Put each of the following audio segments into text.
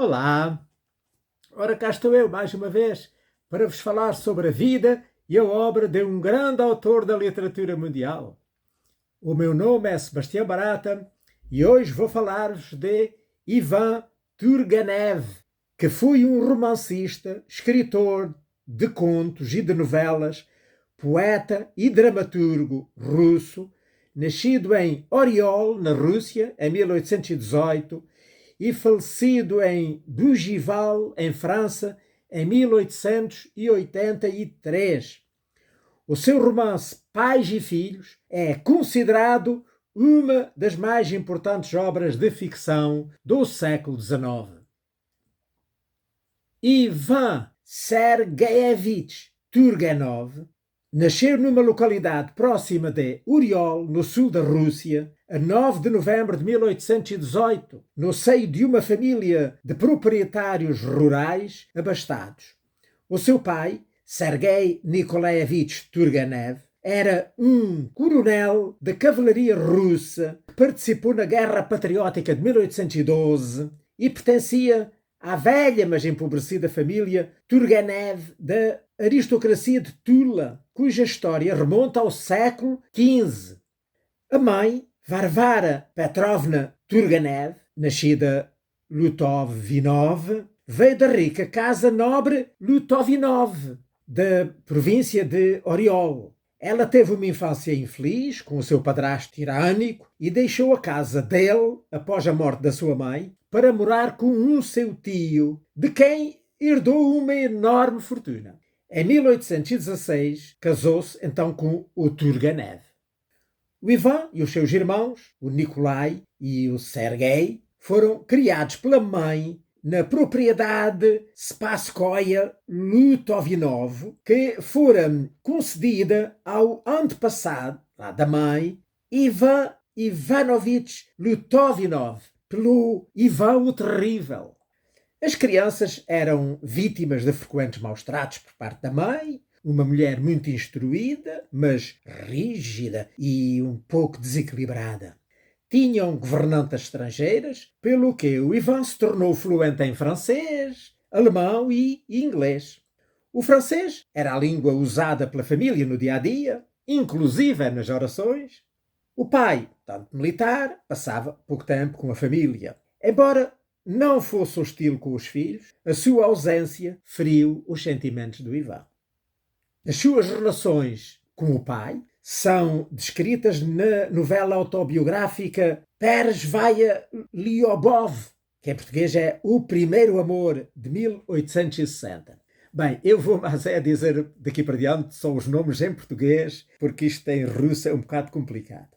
Olá! Ora, cá estou eu mais uma vez para vos falar sobre a vida e a obra de um grande autor da literatura mundial. O meu nome é Sebastião Barata e hoje vou falar-vos de Ivan Turgenev, que foi um romancista, escritor de contos e de novelas, poeta e dramaturgo russo, nascido em Oriol, na Rússia, em 1818, e falecido em Bougival, em França, em 1883. O seu romance Pais e Filhos é considerado uma das mais importantes obras de ficção do século XIX. Ivan Sergeyevich Turgenev nasceu numa localidade próxima de Oriol, no sul da Rússia, a 9 de novembro de 1818, no seio de uma família de proprietários rurais abastados. O seu pai, Sergei Nikolaevich Turgenev, era um coronel da cavalaria russa que participou na Guerra Patriótica de 1812 e pertencia à velha, mas empobrecida família Turgenev da aristocracia de Tula, cuja história remonta ao século XV. A mãe, Varvara Petrovna Turgenev, nascida Lutovinov, veio da rica casa nobre Lutovinov, da província de Oriol. Ela teve uma infância infeliz com o seu padrasto tirânico e deixou a casa dele, após a morte da sua mãe, para morar com um seu tio, de quem herdou uma enorme fortuna. Em 1816, casou-se então com o Turgenev. O Ivan e os seus irmãos, o Nikolai e o Sergei, foram criados pela mãe na propriedade Spasskoia Lutovinov, que fora concedida ao antepassado da mãe, Ivan Ivanovich Lutovinov, pelo Ivan o Terrível. As crianças eram vítimas de frequentes maus-tratos por parte da mãe, uma mulher muito instruída, mas rígida e um pouco desequilibrada. Tinham governantas estrangeiras, pelo que o Ivan se tornou fluente em francês, alemão e inglês. O francês era a língua usada pela família no dia-a-dia, inclusive nas orações. O pai, tanto militar, passava pouco tempo com a família. Embora não fosse hostil com os filhos, a sua ausência feriu os sentimentos do Ivan. As suas relações com o pai são descritas na novela autobiográfica Peresvaya Lyubov, que em português é O Primeiro Amor, de 1860. Bem, eu vou mais dizer daqui para diante só os nomes em português, porque isto em russo é um bocado complicado.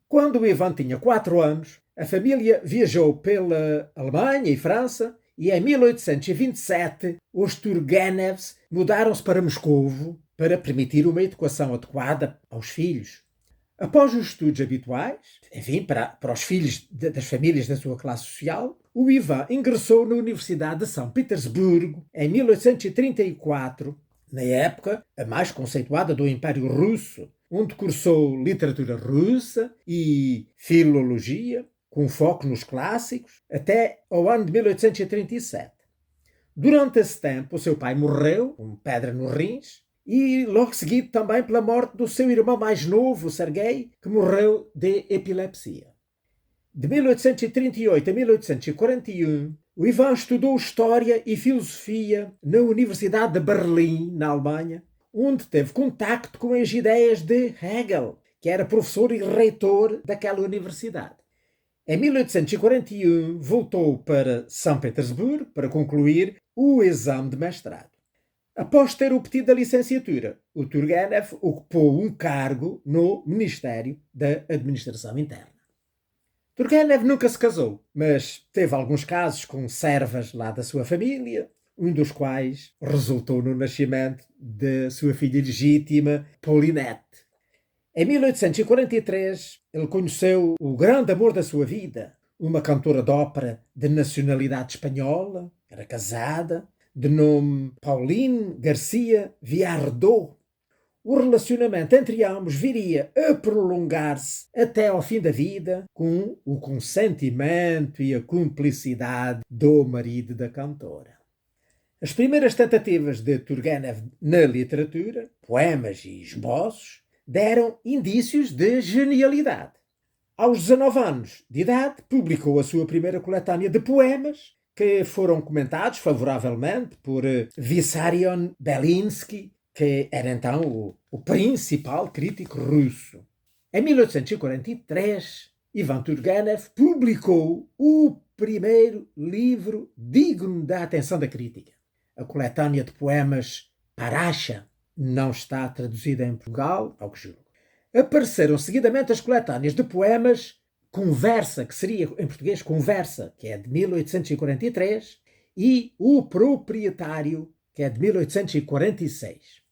Quando o Ivan tinha 4 anos, a família viajou pela Alemanha e França e em 1827 os Turgenevs mudaram-se para Moscovo para permitir uma educação adequada aos filhos. Após os estudos habituais, para os filhos das famílias da sua classe social, o Ivan ingressou na Universidade de São Petersburgo em 1834, na época a mais conceituada do Império Russo, onde cursou literatura russa e filologia, com foco nos clássicos, até ao ano de 1837. Durante esse tempo, o seu pai morreu, com pedra nos rins, e logo seguido também pela morte do seu irmão mais novo, Sergei, que morreu de epilepsia. De 1838 a 1841, o Ivan estudou História e Filosofia na Universidade de Berlim, na Alemanha, onde teve contacto com as ideias de Hegel, que era professor e reitor daquela universidade. Em 1841, voltou para São Petersburgo para concluir o exame de mestrado. Após ter obtido a licenciatura, o Turgenev ocupou um cargo no Ministério da Administração Interna. Turgenev nunca se casou, mas teve alguns casos com servas lá da sua família, um dos quais resultou no nascimento da sua filha legítima, Paulinette. Em 1843, ele conheceu o grande amor da sua vida, uma cantora de ópera de nacionalidade espanhola, era casada, de nome Pauline Garcia Viardot. o relacionamento entre ambos viria a prolongar-se até ao fim da vida, com o consentimento e a cumplicidade do marido da cantora. As primeiras tentativas de Turgenev na literatura, poemas e esboços, deram indícios de genialidade. Aos 19 anos de idade, publicou a sua primeira coletânea de poemas, que foram comentados favoravelmente por Vissarion Belinsky, que era então o principal crítico russo. Em 1843, Ivan Turgenev publicou o primeiro livro digno da atenção da crítica. A coletânea de poemas Parasha não está traduzida em Portugal, ao que julgo. Apareceram seguidamente as coletâneas de poemas Conversa, que seria em português Conversa, que é de 1843, e O Proprietário, que é de 1846.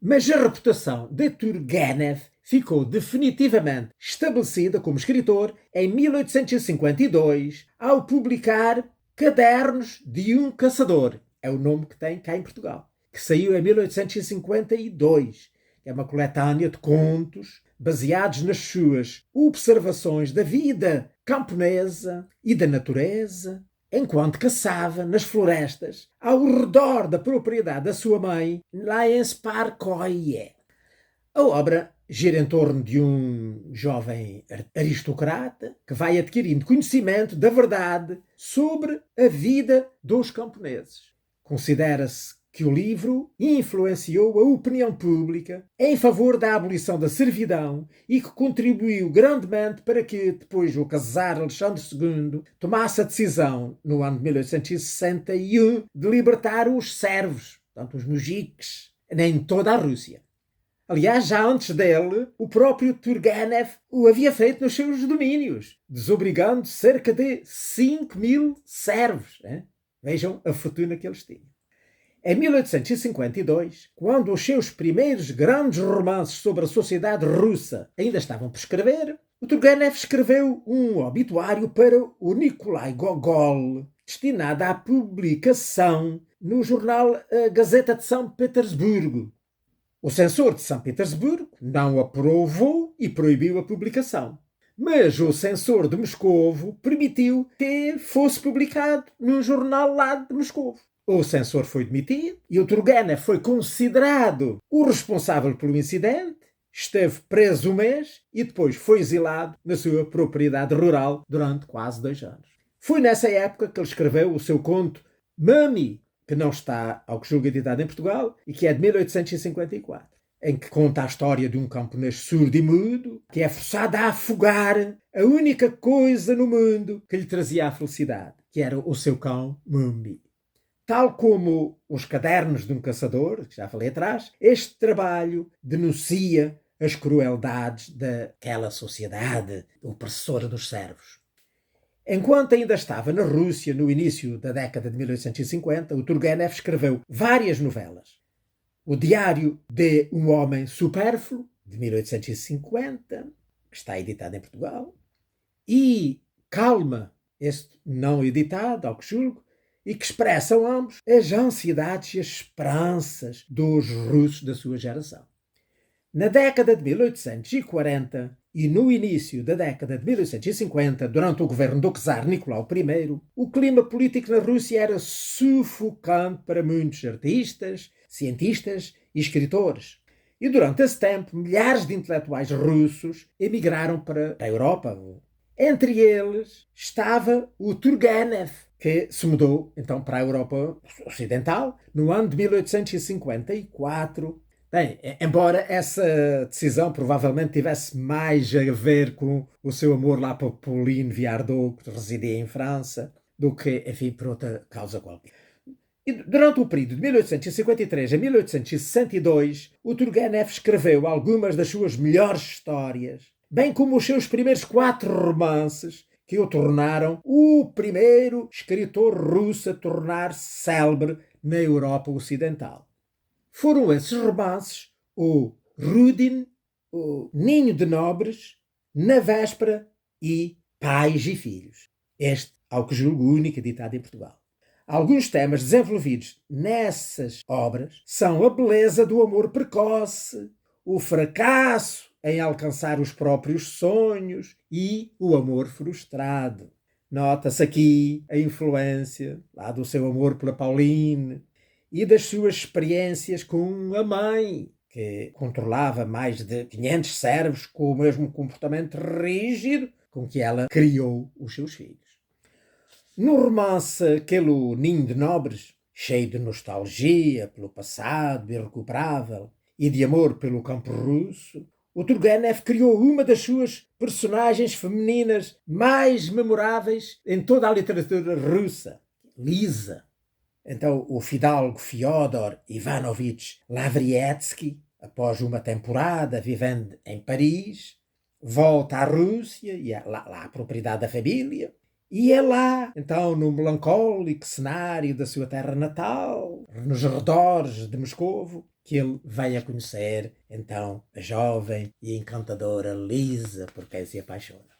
Mas a reputação de Turgenev ficou definitivamente estabelecida como escritor em 1852, ao publicar Cadernos de um Caçador, é o nome que tem cá em Portugal, que saiu em 1852, que é uma coletânea de contos baseados nas suas observações da vida camponesa e da natureza, enquanto caçava nas florestas ao redor da propriedade da sua mãe, lá em Sparkoye. A obra gira em torno de um jovem aristocrata que vai adquirindo conhecimento da verdade sobre a vida dos camponeses. Considera-se que o livro influenciou a opinião pública em favor da abolição da servidão e que contribuiu grandemente para que depois o czar Alexandre II tomasse a decisão, no ano de 1861, de libertar os servos, portanto os mujiques, em toda a Rússia. Aliás, já antes dele, o próprio Turgenev o havia feito nos seus domínios, desobrigando cerca de 5.000 servos. Vejam a fortuna que eles tinham. Em 1852, quando os seus primeiros grandes romances sobre a sociedade russa ainda estavam por escrever, o Turgenev escreveu um obituário para o Nikolai Gogol, destinado à publicação no jornal Gazeta de São Petersburgo. O censor de São Petersburgo não aprovou e proibiu a publicação. Mas o censor de Moscovo permitiu que fosse publicado num jornal lá de Moscovo. O censor foi demitido e o Turgenev foi considerado o responsável pelo incidente, esteve preso um mês e depois foi exilado na sua propriedade rural durante quase 2 anos. Foi nessa época que ele escreveu o seu conto Mami, que não está, ao que julgo, editado em Portugal e que é de 1854, em que conta a história de um camponês surdo e mudo que é forçado a afogar a única coisa no mundo que lhe trazia a felicidade, que era o seu cão Mumbi. Tal como os Cadernos de um Caçador, que já falei atrás, este trabalho denuncia as crueldades daquela sociedade opressora dos servos. Enquanto ainda estava na Rússia, no início da década de 1850, o Turgenev escreveu várias novelas. O Diário de um Homem Supérfluo, de 1850, que está editado em Portugal, e Calma, este não editado, ao que julgo, e que expressam ambos as ansiedades e as esperanças dos russos da sua geração. Na década de 1840 e no início da década de 1850, durante o governo do czar Nicolau I, o clima político na Rússia era sufocante para muitos artistas, cientistas e escritores. E durante esse tempo, milhares de intelectuais russos emigraram para a Europa. Entre eles estava o Turgenev, que se mudou então para a Europa Ocidental no ano de 1854. Bem, embora essa decisão provavelmente tivesse mais a ver com o seu amor lá para Pauline Viardot, que residia em França, do que, enfim, por outra causa qualquer. E durante o período de 1853 a 1862, o Turgenev escreveu algumas das suas melhores histórias, bem como os seus primeiros 4 romances, que o tornaram o primeiro escritor russo a tornar-se célebre na Europa Ocidental. Foram esses romances o Rudin, o Ninho de Nobres, Na Véspera e Pais e Filhos. Este, ao que julgo, o único editado em Portugal. Alguns temas desenvolvidos nessas obras são a beleza do amor precoce, o fracasso em alcançar os próprios sonhos e o amor frustrado. Nota-se aqui a influência lá do seu amor pela Pauline e das suas experiências com a mãe, que controlava mais de 500 servos com o mesmo comportamento rígido com que ela criou os seus filhos. No romance Aquele Ninho de Nobres, cheio de nostalgia pelo passado irrecuperável e de amor pelo campo russo, o Turgenev criou uma das suas personagens femininas mais memoráveis em toda a literatura russa, Lisa. Então, o fidalgo Fyodor Ivanovich Lavrietsky, após uma temporada vivendo em Paris, volta à Rússia e lá à propriedade da família. E é lá, então, no melancólico cenário da sua terra natal, nos redores de Moscovo, que ele vai a conhecer, então, a jovem e encantadora Lisa, por quem se apaixona.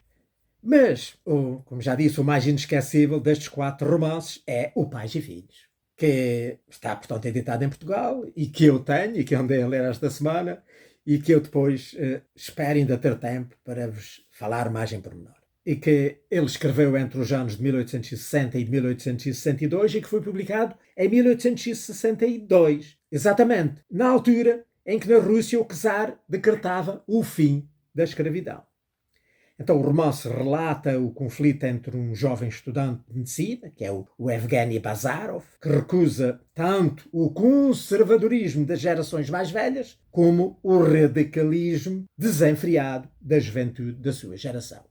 Mas, como já disse, o mais inesquecível destes 4 romances é O Pais e Filhos, que está, portanto, editado em Portugal e que eu tenho e que andei a ler esta semana e que eu depois espero ainda ter tempo para vos falar mais em pormenor. E que ele escreveu entre os anos de 1860 e de 1862 e que foi publicado em 1862, exatamente na altura em que na Rússia o czar decretava o fim da escravidão. Então o romance relata o conflito entre um jovem estudante de medicina, que é o Evgeny Bazarov, que recusa tanto o conservadorismo das gerações mais velhas como o radicalismo desenfreado da juventude da sua geração.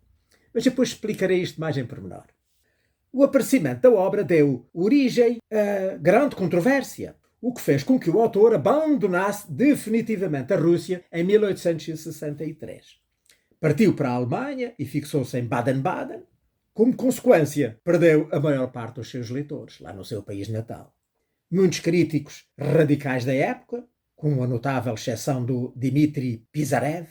Mas depois explicarei isto mais em pormenor. O aparecimento da obra deu origem a grande controvérsia, o que fez com que o autor abandonasse definitivamente a Rússia em 1863. Partiu para a Alemanha e fixou-se em Baden-Baden. Como consequência, perdeu a maior parte dos seus leitores, lá no seu país natal. Muitos críticos radicais da época, com a notável exceção do Dmitri Pisarev,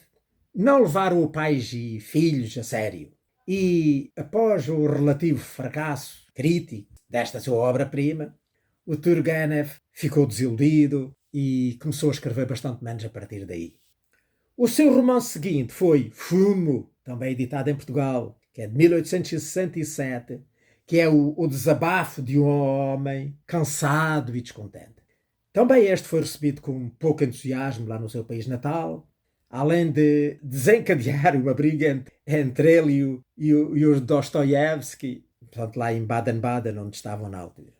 não levaram o Pais e Filhos a sério. E, após o relativo fracasso crítico desta sua obra-prima, o Turgenev ficou desiludido e começou a escrever bastante menos a partir daí. O seu romance seguinte foi Fumo, também editado em Portugal, que é de 1867, que é o desabafo de um homem cansado e descontente. Também este foi recebido com pouco entusiasmo lá no seu país natal, além de desencadear uma briga entre ele e o Dostoiévski, portanto lá em Baden-Baden, onde estavam na altura.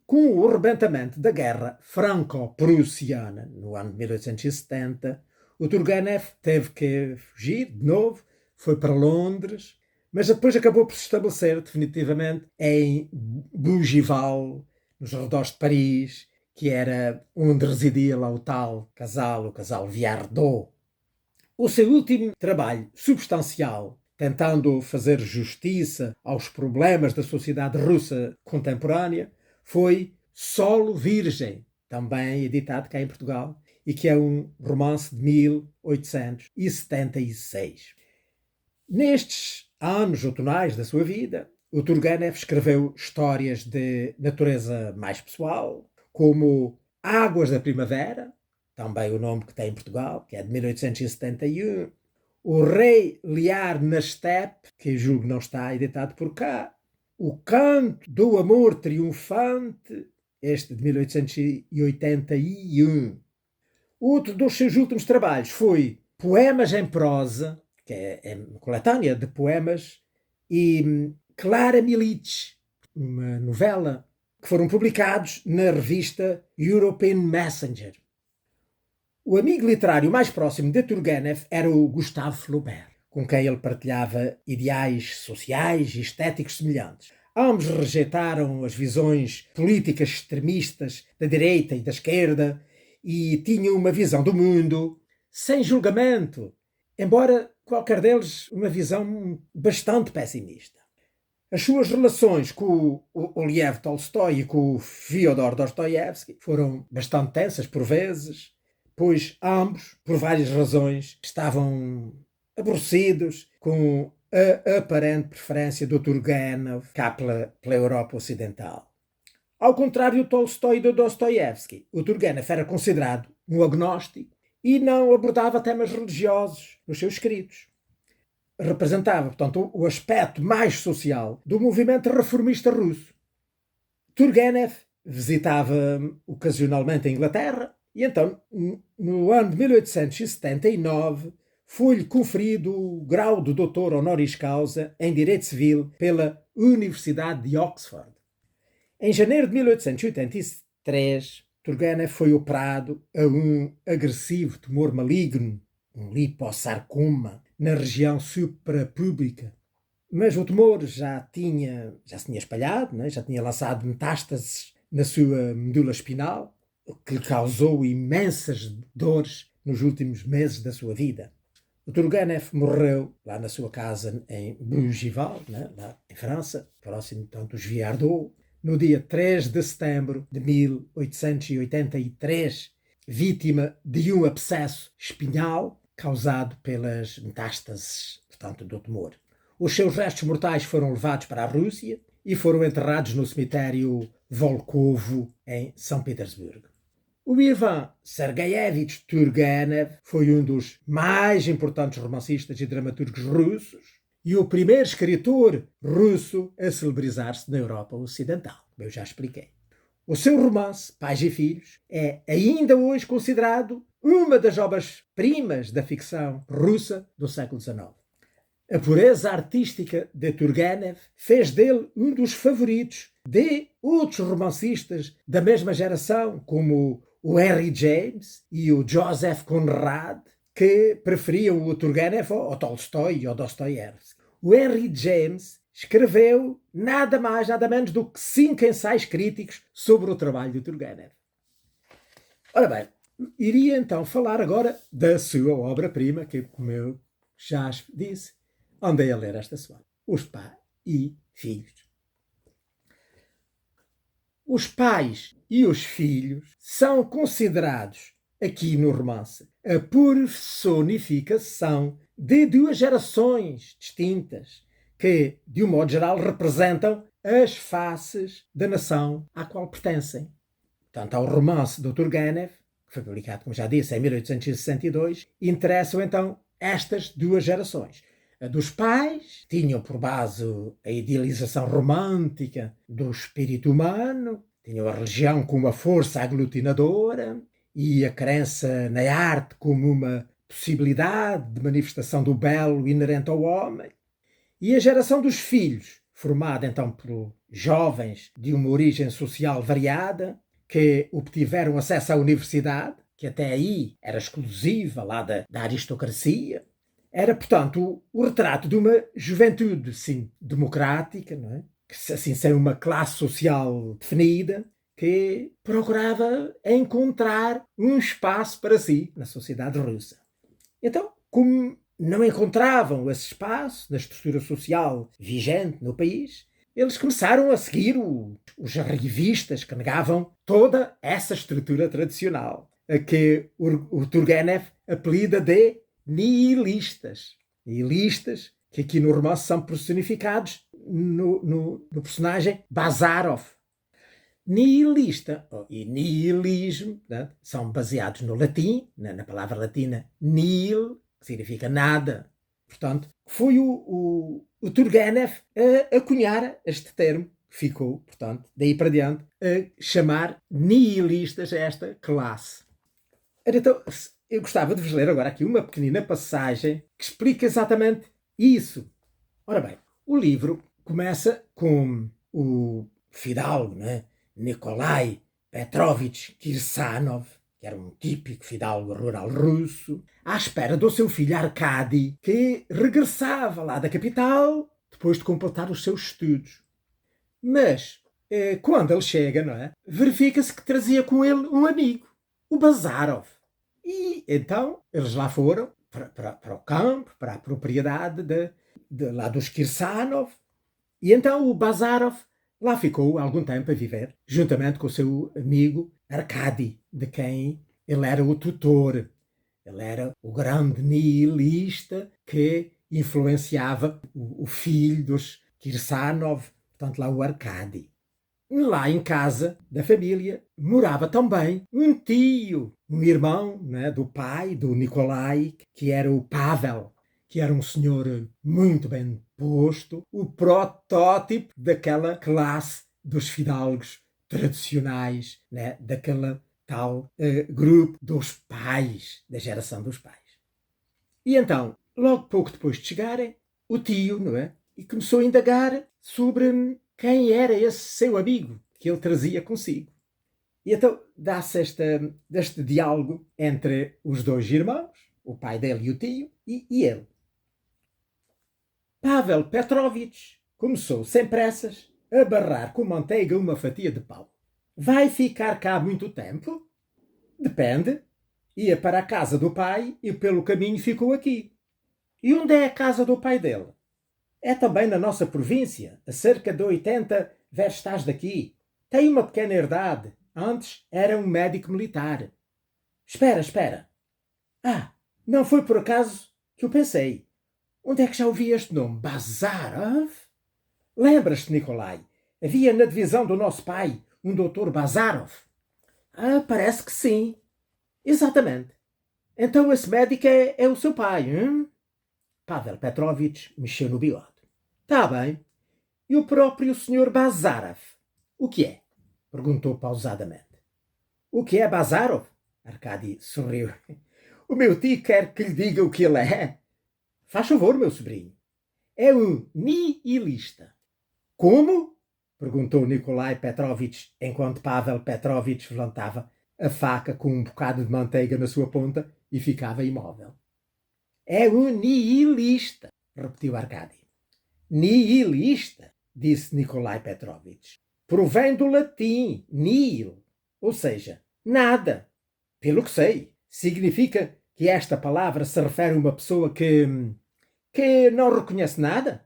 Com o arrebentamento da Guerra Franco-Prussiana, no ano de 1870, o Turgenev teve que fugir de novo, foi para Londres, mas depois acabou por se estabelecer definitivamente em Bougival, nos arredores de Paris, que era onde residia lá o casal Viardot. O seu último trabalho substancial, tentando fazer justiça aos problemas da sociedade russa contemporânea, foi Solo Virgem, também editado cá em Portugal, e que é um romance de 1876. Nestes anos outonais da sua vida, o Turgenev escreveu histórias de natureza mais pessoal, como Águas da Primavera, também o nome que tem em Portugal, que é de 1871, O Rei Lear na Steppe, que julgo não está editado por cá, O Canto do Amor Triunfante, este de 1881. Outro dos seus últimos trabalhos foi Poemas em Prosa, que é uma coletânea de poemas, e Clara Milic, uma novela, que foram publicados na revista European Messenger. O amigo literário mais próximo de Turgenev era o Gustave Flaubert, com quem ele partilhava ideais sociais e estéticos semelhantes. Ambos rejeitaram as visões políticas extremistas da direita e da esquerda e tinham uma visão do mundo sem julgamento, embora qualquer deles uma visão bastante pessimista. As suas relações com o Lev Tolstói e com o Fyodor Dostoiévski foram bastante tensas por vezes, pois ambos, por várias razões, estavam aborrecidos com a aparente preferência do Turgenev cá pela Europa Ocidental. Ao contrário do Tolstói e do Dostoiévski, o Turgenev era considerado um agnóstico e não abordava temas religiosos nos seus escritos. Representava, portanto, o aspecto mais social do movimento reformista russo. Turgenev visitava ocasionalmente a Inglaterra e então, no ano de 1879, foi-lhe conferido o grau de doutor honoris causa em Direito Civil pela Universidade de Oxford. Em janeiro de 1883, Turgenev foi operado a um agressivo tumor maligno, um lipossarcoma, na região suprapúbica. Mas o tumor já se tinha espalhado, né? Já tinha lançado metástases na sua medula espinal, o que lhe causou imensas dores nos últimos meses da sua vida. O Turgenev morreu lá na sua casa em Bougival, né? Lá em França, próximo tanto dos Viardot, no dia 3 de setembro de 1883, vítima de um abscesso espinhal causado pelas metástases, portanto, do tumor. Os seus restos mortais foram levados para a Rússia e foram enterrados no cemitério Volkovo, em São Petersburgo. O Ivan Sergeyevich Turgenev foi um dos mais importantes romancistas e dramaturgos russos e o primeiro escritor russo a celebrizar-se na Europa Ocidental, como eu já expliquei. O seu romance, Pais e Filhos, é ainda hoje considerado uma das obras-primas da ficção russa do século XIX. A pureza artística de Turgenev fez dele um dos favoritos de outros romancistas da mesma geração, como o Henry James e o Joseph Conrad, que preferiam o Turgenev ao Tolstói e ao Dostoiévski. O Henry James escreveu nada mais, nada menos do que 5 ensaios críticos sobre o trabalho de Turgenev. Ora bem, iria então falar agora da sua obra-prima, que, como eu já disse, andei a ler esta semana. Os Pais e Filhos. Os pais e os filhos são considerados, aqui no romance, a personificação de 2 gerações distintas que, de um modo geral, representam as faces da nação à qual pertencem. Portanto, ao romance do Turgenev, que foi publicado, como já disse, em 1862, interessam então estas 2 gerações. A dos pais tinham por base a idealização romântica do espírito humano, tinham a religião como uma força aglutinadora e a crença na arte como uma possibilidade de manifestação do belo inerente ao homem. E a geração dos filhos, formada então por jovens de uma origem social variada, que obtiveram acesso à universidade, que até aí era exclusiva lá da aristocracia, era, portanto, o retrato de uma juventude, sim, democrática, não é? Que, assim, sem uma classe social definida, que procurava encontrar um espaço para si na sociedade russa. Então, como não encontravam esse espaço na estrutura social vigente no país, eles começaram a seguir os revistas que negavam toda essa estrutura tradicional, a que o Turgenev apelida de nihilistas. Nihilistas que aqui no romance são personificados no personagem Bazarov. Nihilista e nihilismo, né, são baseados no latim, na palavra latina nihil, que significa nada. Portanto, foi o Turgenev a cunhar este termo, que ficou, portanto, daí para diante, a chamar nihilistas a esta classe. Então, eu gostava de vos ler agora aqui uma pequenina passagem que explica exatamente isso. Ora bem, o livro começa com o fidalgo, né? Nikolai Petrovich Kirsanov, que era um típico fidalgo rural russo, à espera do seu filho Arkady, que regressava lá da capital depois de completar os seus estudos. Mas, quando ele chega, não é? Verifica-se que trazia com ele um amigo, o Bazarov. E então eles lá foram para o campo, para a propriedade lá dos Kirsanov. E então o Bazarov lá ficou algum tempo a viver, juntamente com o seu amigo Arkady, de quem ele era o tutor. Ele era o grande nihilista que influenciava o filho dos Kirsanov, portanto lá o Arkady. Lá em casa da família morava também um tio, um irmão, né, do pai, do Nicolai, que era o Pavel, que era um senhor muito bem posto, o protótipo daquela classe dos fidalgos tradicionais, né, daquela tal grupo dos pais, da geração dos pais. E então, logo pouco depois de chegarem, o tio, não é? E começou a indagar sobre quem era esse seu amigo que ele trazia consigo. E então dá-se este diálogo entre os dois irmãos, o pai dele e o tio, e ele. Pavel Petrovich começou, sem pressas, a barrar com manteiga uma fatia de pau. Vai ficar cá muito tempo? Depende. Ia para a casa do pai e pelo caminho ficou aqui. E onde é a casa do pai dele? É também na nossa província, a cerca de 80 verstas daqui. Tem uma pequena herdade. Antes era um médico militar. Espera. Ah, não foi por acaso que eu pensei. Onde é que já ouvi este nome? Bazarov? Lembras-te, Nikolai? Havia na divisão do nosso pai um doutor Bazarov. Ah, parece que sim. Exatamente. Então esse médico é o seu pai, hein? Pavel Petrovich mexeu no bigode. Está bem. E o próprio Sr. Bazarov? O que é? Perguntou pausadamente. O que é Bazarov? Arkady sorriu. O meu tio quer que lhe diga o que ele é. Faz favor, meu sobrinho. É um nihilista. Como? Perguntou Nikolai Petrovich, enquanto Pavel Petrovich levantava a faca com um bocado de manteiga na sua ponta e ficava imóvel. É um nihilista, repetiu Arkady. Nihilista, disse Nikolai Petrovich. Provém do latim nihil, ou seja, nada. Pelo que sei, significa que esta palavra se refere a uma pessoa que não reconhece nada?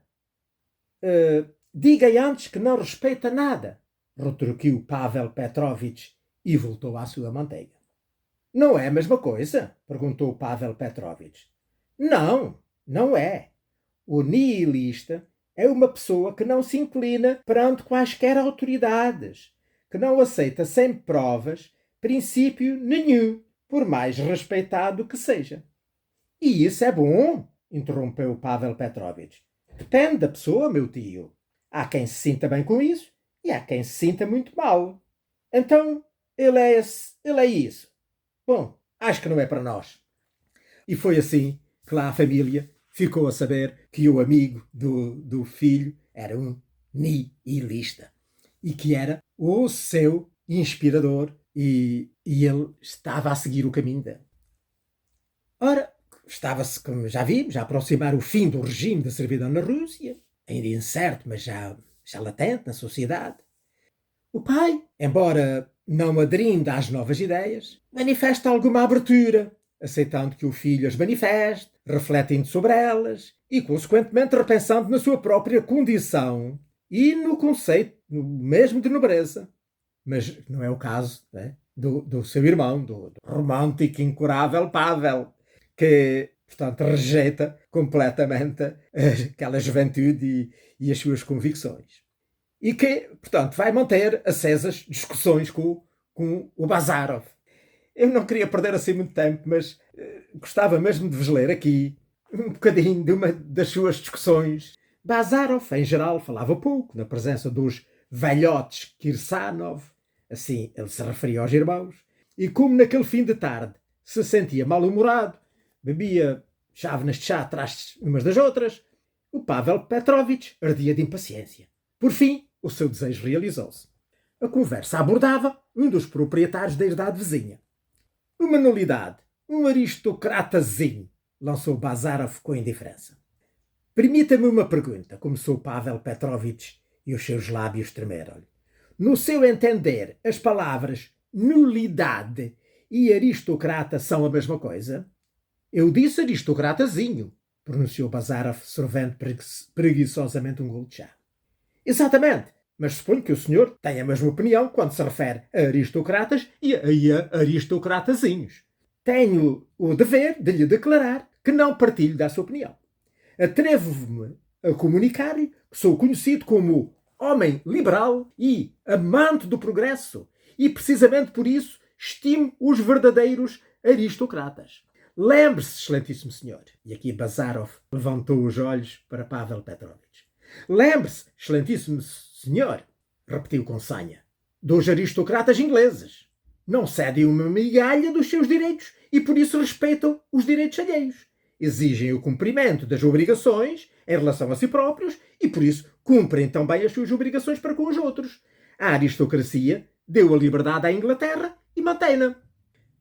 Diga antes que não respeita nada, retorquiu Pavel Petrovich e voltou à sua manteiga. Não é a mesma coisa? Perguntou Pavel Petrovich. Não, não é. O nihilista é uma pessoa que não se inclina perante quaisquer autoridades, que não aceita sem provas princípio nenhum, por mais respeitado que seja. E isso é bom, interrompeu Pavel Petrovich. Depende da pessoa, meu tio. Há quem se sinta bem com isso e há quem se sinta muito mal. Então, ele é isso. Bom, acho que não é para nós. E foi assim que lá a família ficou a saber que o amigo do filho era um nihilista e que era o seu inspirador e ele estava a seguir o caminho dele. Ora, estava-se, como já vimos, a aproximar o fim do regime da servidão na Rússia, ainda incerto, mas já latente na sociedade. O pai, embora não aderindo às novas ideias, manifesta alguma abertura, aceitando que o filho as manifeste, refletindo sobre elas e, consequentemente, repensando na sua própria condição e no conceito mesmo de nobreza. Mas não é o caso, né, do seu irmão, do romântico incurável Pavel, que, portanto, rejeita completamente aquela juventude e as suas convicções. E que, portanto, vai manter acesas discussões com o Bazarov. Eu não queria perder assim muito tempo, mas gostava mesmo de vos ler aqui um bocadinho de uma das suas discussões. Bazarov, em geral, falava pouco, na presença dos velhotes Kirsanov, assim ele se referia aos irmãos, e como naquele fim de tarde se sentia mal-humorado, bebia chávenas de chá atrás umas das outras, o Pavel Petrovich ardia de impaciência. Por fim, o seu desejo realizou-se. A conversa abordava um dos proprietários da herdade vizinha. Uma nulidade, um aristocratazinho, lançou Bazarov com indiferença. Permita-me uma pergunta, começou Pavel Petrovich e os seus lábios tremeram-lhe. No seu entender, as palavras nulidade e aristocrata são a mesma coisa? Eu disse aristocratazinho, pronunciou Bazarov, sorvendo preguiçosamente um golo de chá. Exatamente, mas suponho que o senhor tem a mesma opinião quando se refere a aristocratas e a aristocratazinhos. Tenho o dever de lhe declarar que não partilho da sua opinião. Atrevo-me a comunicar-lhe que sou conhecido como homem liberal e amante do progresso, e precisamente por isso estimo os verdadeiros aristocratas. Lembre-se, excelentíssimo senhor, e aqui Bazarov levantou os olhos para Pavel Petrovich. Lembre-se, excelentíssimo senhor, repetiu com sanha, dos aristocratas ingleses. Não cedem uma migalha dos seus direitos e por isso respeitam os direitos alheios. Exigem o cumprimento das obrigações em relação a si próprios e por isso cumprem também as suas obrigações para com os outros. A aristocracia deu a liberdade à Inglaterra e mantém-na.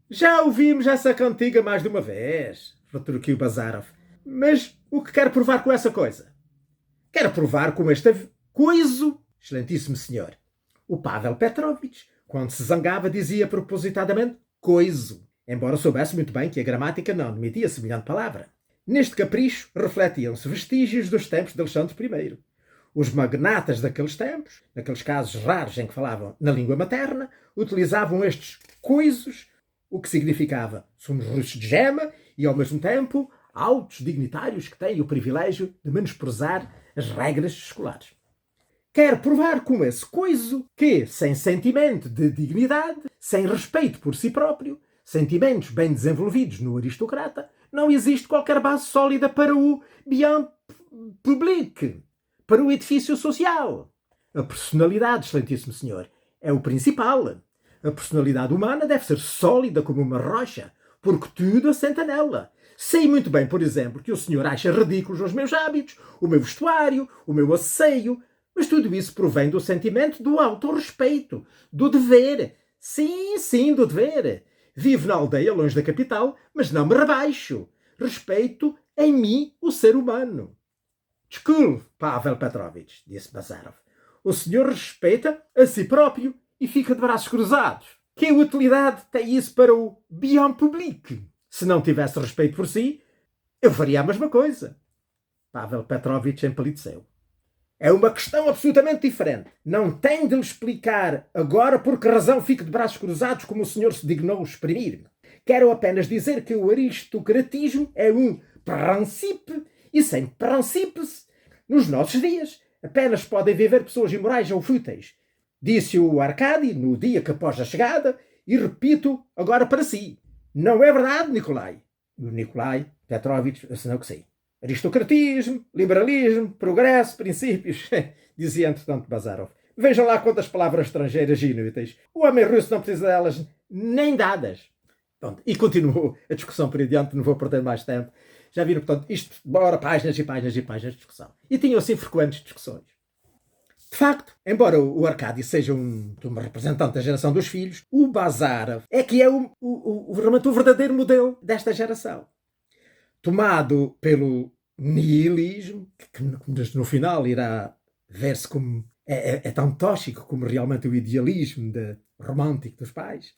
Já ouvimos essa cantiga mais de uma vez, retorquiu Bazarov. Mas o que quer provar com essa coisa? Quero provar com este coiso, excelentíssimo senhor. O Pavel Petrovich, quando se zangava, dizia propositadamente coiso, embora soubesse muito bem que a gramática não admitia semelhante palavra. Neste capricho refletiam-se vestígios dos tempos de Alexandre I. Os magnatas daqueles tempos, naqueles casos raros em que falavam na língua materna, utilizavam estes coisos, o que significava somos russos de gema e, ao mesmo tempo, altos dignitários que têm o privilégio de menosprezar as regras escolares. Quer provar com esse coiso que, sem sentimento de dignidade, sem respeito por si próprio, sentimentos bem desenvolvidos no aristocrata, não existe qualquer base sólida para o bien public, para o edifício social. A personalidade, excelentíssimo senhor, é o principal. A personalidade humana deve ser sólida como uma rocha, porque tudo assenta nela. Sei muito bem, por exemplo, que o senhor acha ridículos os meus hábitos, o meu vestuário, o meu asseio, mas tudo isso provém do sentimento do autorrespeito, do dever. Sim, do dever. Vivo na aldeia, longe da capital, mas não me rebaixo. Respeito em mim o ser humano. Desculpe, Pavel Petrovich, disse Bazarov. O senhor respeita a si próprio e fica de braços cruzados. Que utilidade tem isso para o bien public? Se não tivesse respeito por si, eu faria a mesma coisa. Pavel Petrovich empalideceu. É uma questão absolutamente diferente. Não tem de lhe explicar agora por que razão fico de braços cruzados como o senhor se dignou exprimir-me. Quero apenas dizer que o aristocratismo é um princípio e sem princípios nos nossos dias apenas podem viver pessoas imorais ou fúteis. Disse o Arkady no dia que após a chegada e repito agora para si. Não é verdade, Nikolai? O Nikolai Petrovich assinou que sim. Aristocratismo, liberalismo, progresso, princípios, dizia entretanto Bazarov. Vejam lá quantas palavras estrangeiras inúteis. O homem russo não precisa delas nem dadas. Pronto, e continuou a discussão por adiante, não vou perder mais tempo. Já viram, portanto, isto, bora, páginas e páginas e páginas de discussão. E tinham assim frequentes discussões. De facto, embora o Arkady seja um representante da geração dos filhos, o Bazarov é que é realmente o verdadeiro modelo desta geração. Tomado pelo nihilismo, que no final irá ver-se como é tão tóxico como realmente o idealismo romântico dos pais.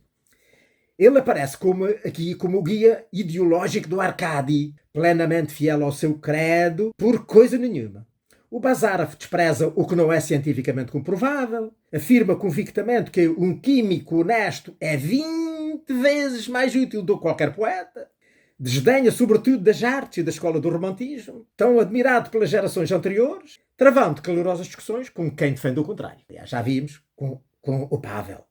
Ele aparece como o guia ideológico do Arkady, plenamente fiel ao seu credo, por coisa nenhuma. O Bazarov despreza o que não é cientificamente comprovável, afirma convictamente que um químico honesto é 20 vezes mais útil do que qualquer poeta, desdenha sobretudo das artes e da escola do romantismo, tão admirado pelas gerações anteriores, travando calorosas discussões com quem defende o contrário. Aliás, já vimos com o Pavel.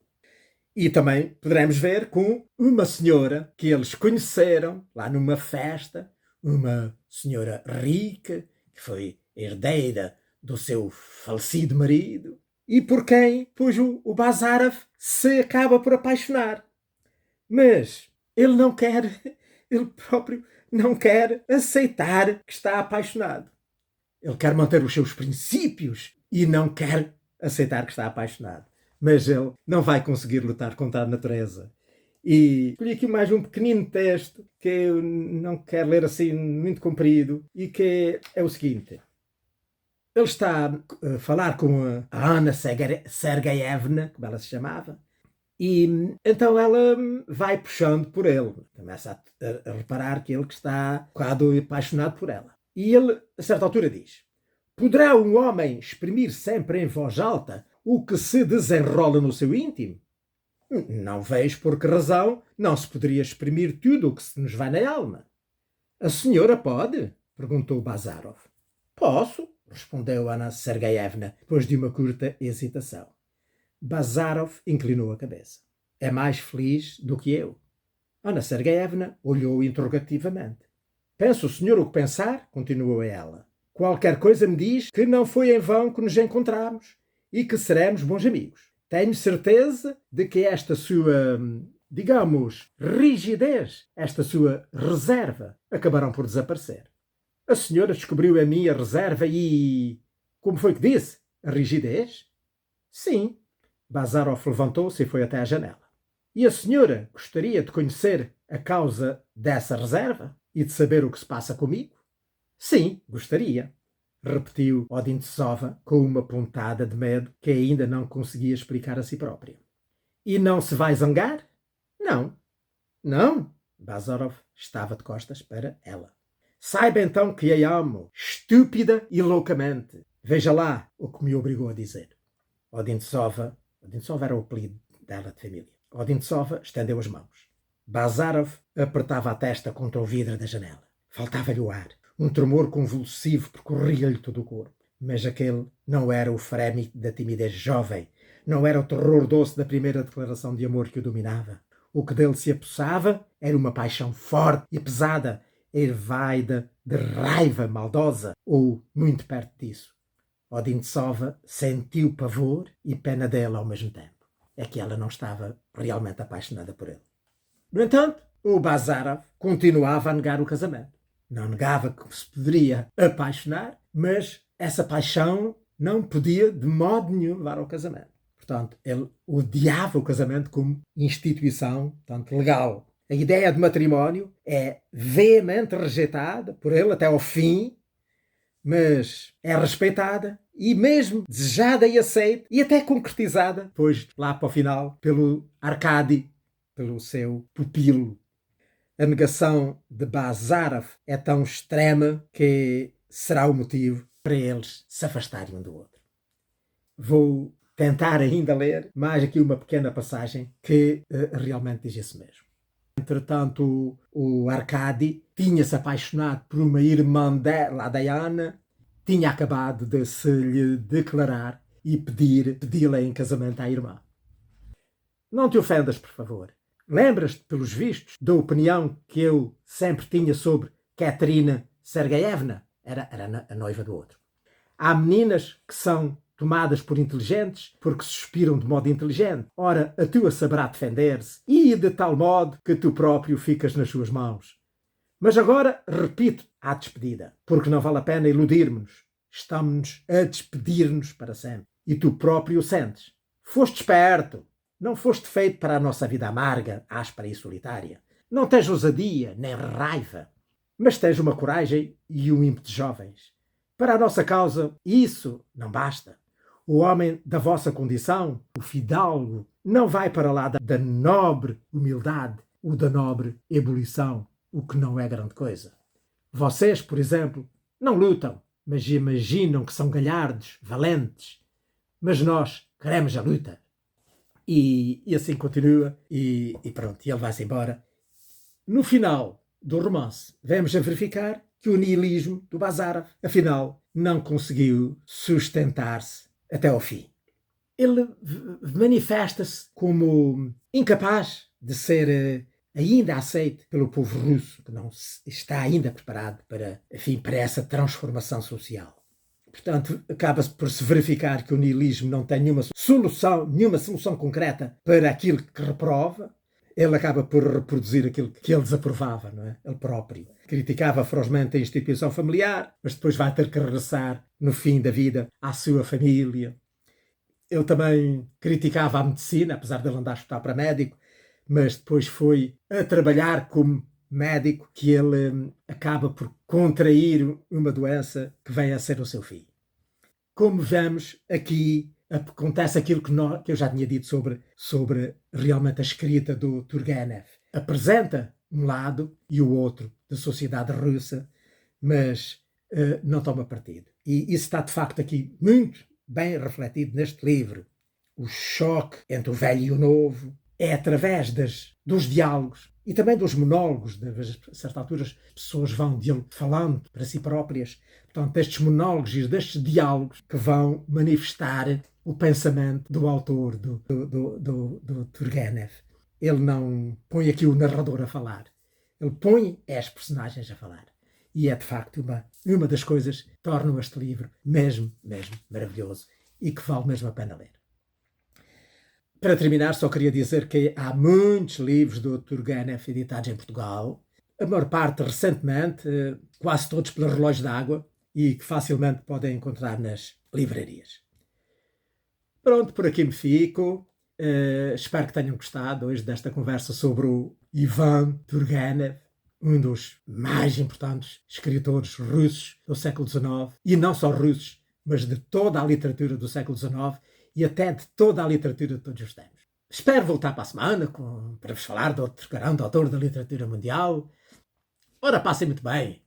E também poderemos ver com uma senhora que eles conheceram lá numa festa, uma senhora rica, que foi herdeira do seu falecido marido, e por quem, o Bazarov se acaba por apaixonar. Mas ele próprio não quer aceitar que está apaixonado. Ele quer manter os seus princípios e não quer aceitar que está apaixonado. Mas ele não vai conseguir lutar contra a natureza. E escolhi aqui mais um pequenino texto que eu não quero ler assim muito comprido e que é o seguinte. Ele está a falar com a Anna Sergeyevna, como ela se chamava, e então ela vai puxando por ele. Começa a reparar que ele que está um bocado apaixonado por ela. E ele, a certa altura, diz: poderá um homem exprimir sempre em voz alta o que se desenrola no seu íntimo? Não vejo por que razão não se poderia exprimir tudo o que se nos vai na alma. A senhora pode? Perguntou Bazarov. Posso, respondeu Anna Sergeyevna, depois de uma curta hesitação. Bazarov inclinou a cabeça. É mais feliz do que eu. Anna Sergeyevna olhou interrogativamente. Pensa o senhor o que pensar? Continuou ela. Qualquer coisa me diz que não foi em vão que nos encontramos e que seremos bons amigos. Tenho certeza de que esta sua, digamos, rigidez, esta sua reserva, acabarão por desaparecer. A senhora descobriu em mim a reserva e... Como foi que disse? A rigidez? Sim. Bazarov levantou-se e foi até à janela. E a senhora gostaria de conhecer a causa dessa reserva e de saber o que se passa comigo? Sim, gostaria, repetiu Odintsova com uma pontada de medo que ainda não conseguia explicar a si própria. E não se vai zangar? Não. Não? Bazarov estava de costas para ela. Saiba então que a amo, estúpida e loucamente. Veja lá o que me obrigou a dizer. Odintsova era o apelido dela de família. Odintsova estendeu as mãos. Bazarov apertava a testa contra o vidro da janela. Faltava-lhe o ar. Um tremor convulsivo percorria-lhe todo o corpo. Mas aquele não era o frémito da timidez jovem. Não era o terror doce da primeira declaração de amor que o dominava. O que dele se apossava era uma paixão forte e pesada, ervaida de raiva maldosa, ou muito perto disso. Odintsova sentiu pavor e pena dela ao mesmo tempo. É que ela não estava realmente apaixonada por ele. No entanto, o Bazarov continuava a negar o casamento. Não negava que se poderia apaixonar, mas essa paixão não podia de modo nenhum levar ao casamento. Portanto, ele odiava o casamento como instituição, tanto legal. A ideia de matrimónio é veemente rejeitada por ele até ao fim, mas é respeitada e mesmo desejada e aceita e até concretizada, depois lá para o final, pelo Arkady, pelo seu pupilo. A negação de Bazarov é tão extrema que será o motivo para eles se afastarem um do outro. Vou tentar ainda ler mais aqui uma pequena passagem que realmente diz isso mesmo. Entretanto, o Arkady tinha-se apaixonado por uma irmã dela, a Diana, tinha acabado de se lhe declarar e pedi-la em casamento à irmã. Não te ofendas, por favor. Lembras-te, pelos vistos, da opinião que eu sempre tinha sobre Katerina Sergeyevna? Era a noiva do outro. Há meninas que são tomadas por inteligentes porque suspiram de modo inteligente. Ora, a tua saberá defender-se e de tal modo que tu próprio ficas nas suas mãos. Mas agora, repito, à despedida, porque não vale a pena iludirmos-nos. Estamos a despedir-nos para sempre. E tu próprio o sentes. Foste esperto. Não foste feito para a nossa vida amarga, áspera e solitária. Não tens ousadia, nem raiva. Mas tens uma coragem e um ímpeto jovens. Para a nossa causa, isso não basta. O homem da vossa condição, o fidalgo, não vai para lá da nobre humildade, o da nobre ebulição, o que não é grande coisa. Vocês, por exemplo, não lutam, mas imaginam que são galhardos, valentes. Mas nós queremos a luta. E assim continua, e pronto, e ele vai-se embora. No final do romance, vamos a verificar que o nihilismo do Bazarov, afinal, não conseguiu sustentar-se até ao fim. Ele manifesta-se como incapaz de ser ainda aceito pelo povo russo, que não está ainda preparado para essa transformação social. Portanto, acaba-se por se verificar que o nihilismo não tem nenhuma solução concreta para aquilo que reprova. Ele acaba por reproduzir aquilo que ele desaprovava, não é? Ele próprio. Criticava ferozmente a instituição familiar, mas depois vai ter que regressar, no fim da vida, à sua família. Ele também criticava a medicina, apesar de ele andar a estudar para médico, mas depois foi a trabalhar como médico que ele acaba por contrair uma doença que vem a ser o seu fim. Como vemos aqui, acontece aquilo que eu já tinha dito sobre realmente a escrita do Turgenev. Apresenta um lado e o outro da sociedade russa, mas não toma partido. E isso está de facto aqui muito bem refletido neste livro. O choque entre o velho e o novo é através dos diálogos e também dos monólogos. A certa altura as pessoas vão falando para si próprias. Portanto, destes monólogos e destes diálogos que vão manifestar o pensamento do autor, do Turgenev. Ele não põe aqui o narrador a falar. Ele põe as personagens a falar. E é, de facto, uma das coisas que tornam este livro mesmo maravilhoso e que vale mesmo a pena ler. Para terminar, só queria dizer que há muitos livros do Turgenev editados em Portugal, a maior parte recentemente, quase todos pelo Relógio d'Água, e que facilmente podem encontrar nas livrarias. Pronto, por aqui me fico. Espero que tenham gostado hoje desta conversa sobre o Ivan Turgenev, um dos mais importantes escritores russos do século XIX, e não só russos, mas de toda a literatura do século XIX, e até de toda a literatura de todos os tempos. Espero voltar para a semana para vos falar de outro grande autor da literatura mundial. Ora, passem muito bem.